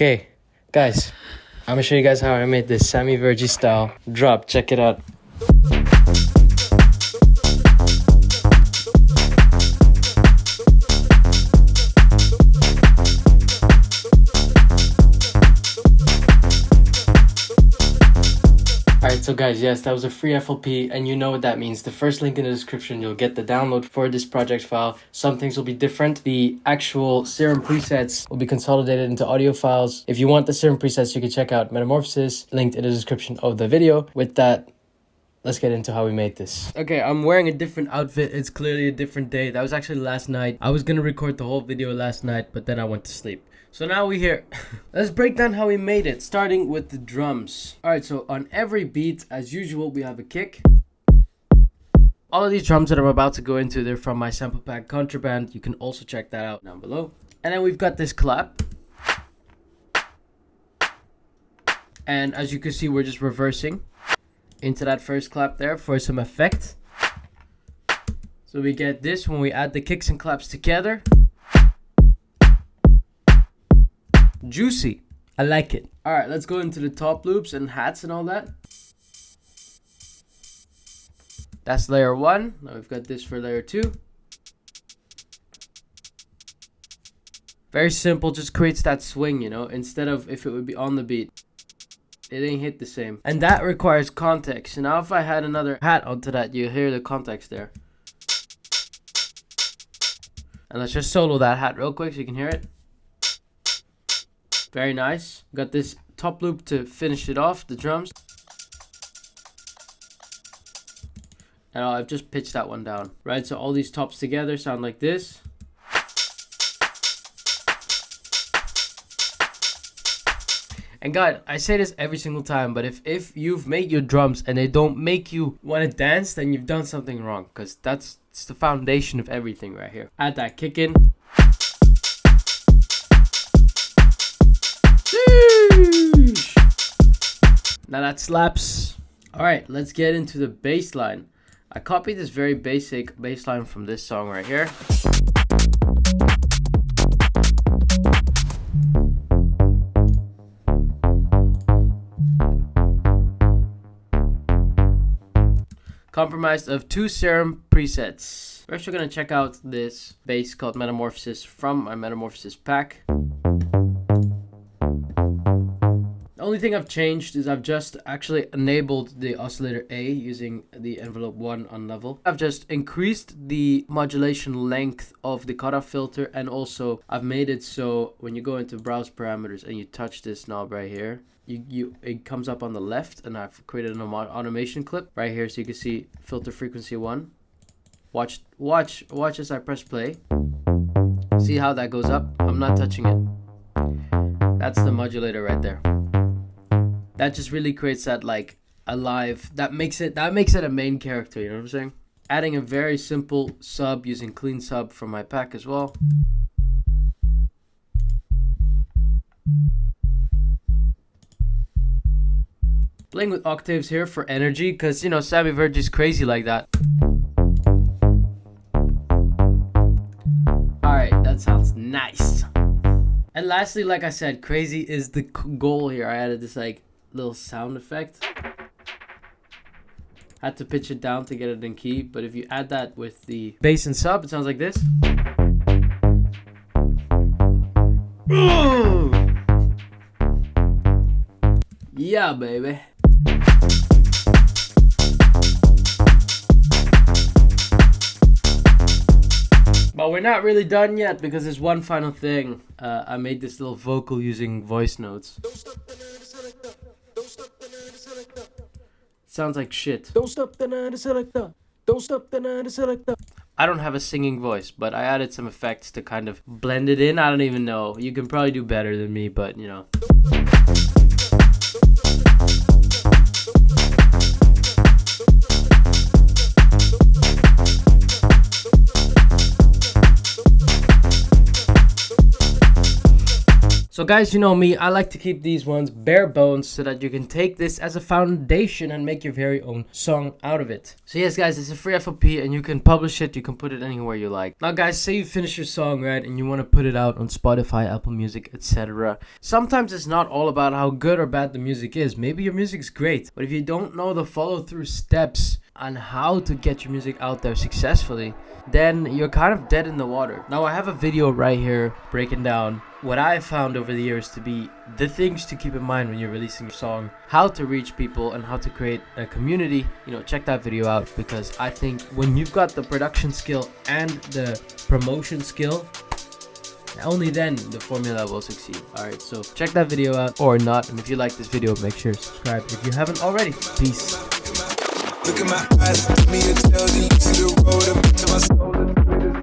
Okay, guys, I'm gonna show you guys how I made this Sammy Virji style drop. Check it out. Alright, so guys, yes, that was a free FLP, and you know what that means. The first link in the description, you'll get the download for this project file. Some things will be different. The actual serum presets will be consolidated into audio files. If you want the serum presets, you can check out Metamorphosis, linked in the description of the video. With that, let's get into how we made this. Okay, I'm wearing a different outfit. It's clearly a different day. That was actually last night. I was gonna record the whole video last night, but then I went to sleep. So now we're here. Let's break down how we made it, starting with the drums. Alright, so on every beat, as usual, we have a kick. All of these drums that I'm about to go into, they're from my sample pack Contraband. You can also check that out down below. And then we've got this clap. And as you can see, we're just reversing into that first clap there for some effect. So we get this when we add the kicks and claps together. Juicy. I like it. Alright, let's go into the top loops and hats and all that. That's layer 1. Now we've got this for layer 2. Very simple, just creates that swing, you know, instead of if it would be on the beat. It ain't hit the same. And that requires context. So now if I had another hat onto that, you hear the context there. And let's just solo that hat real quick so you can hear it. Very nice. Got this top loop to finish it off, the drums. And I've just pitched that one down. Right, so all these tops together sound like this. And God, I say this every single time, but if you've made your drums and they don't make you want to dance, then you've done something wrong. Because it's the foundation of everything right here. Add that kick in. Now that slaps. Alright, let's get into the bass line. I copied this very basic bass line from this song right here. Comprised of 2 serum presets. First, we're going to check out this bass called Metamorphosis from my Metamorphosis pack. The only thing I've changed is I've just actually enabled the oscillator A using the envelope 1 on level. I've just increased the modulation length of the cutoff filter, and also I've made it so when you go into browse parameters and you touch this knob right here, it comes up on the left, and I've created an automation clip right here so you can see filter frequency 1. Watch as I press play. See how that goes up? I'm not touching it. That's the modulator right there. That just really creates that like alive, that makes it a main character, you know what I'm saying? Adding a very simple sub using clean sub from my pack as well. Playing with octaves here for energy, because you know Sammy Virji is crazy like that. Alright, that sounds nice. And lastly, like I said, crazy is the goal here. I added this like little sound effect. Had to pitch it down to get it in key, but if you add that with the bass and sub, it sounds like this. Ooh. Yeah, baby. But we're not really done yet, because there's one final thing. I made this little vocal using voice notes. Sounds like shit. Don't stop the night selector. Don't stop the night selector. I don't have a singing voice, but I added some effects to kind of blend it in. I don't even know. You can probably do better than me, but you know. So guys, you know me, I like to keep these ones bare bones so that you can take this as a foundation and make your very own song out of it. So yes guys, it's a free FLP and you can publish it, you can put it anywhere you like. Now guys, say you finish your song, right, and you want to put it out on Spotify, Apple Music, etc. Sometimes it's not all about how good or bad the music is. Maybe your music's great, but if you don't know the follow-through steps on how to get your music out there successfully, then you're kind of dead in the water. Now I have a video right here breaking down what I found over the years to be the things to keep in mind when you're releasing your song, how to reach people and how to create a community. You know, check that video out, because I think when you've got the production skill and the promotion skill, only then the formula will succeed. Alright, so check that video out or not, and if you like this video, make sure to subscribe if you haven't already. Peace. Look at my eyes, me to tell you, see the road up to my soul.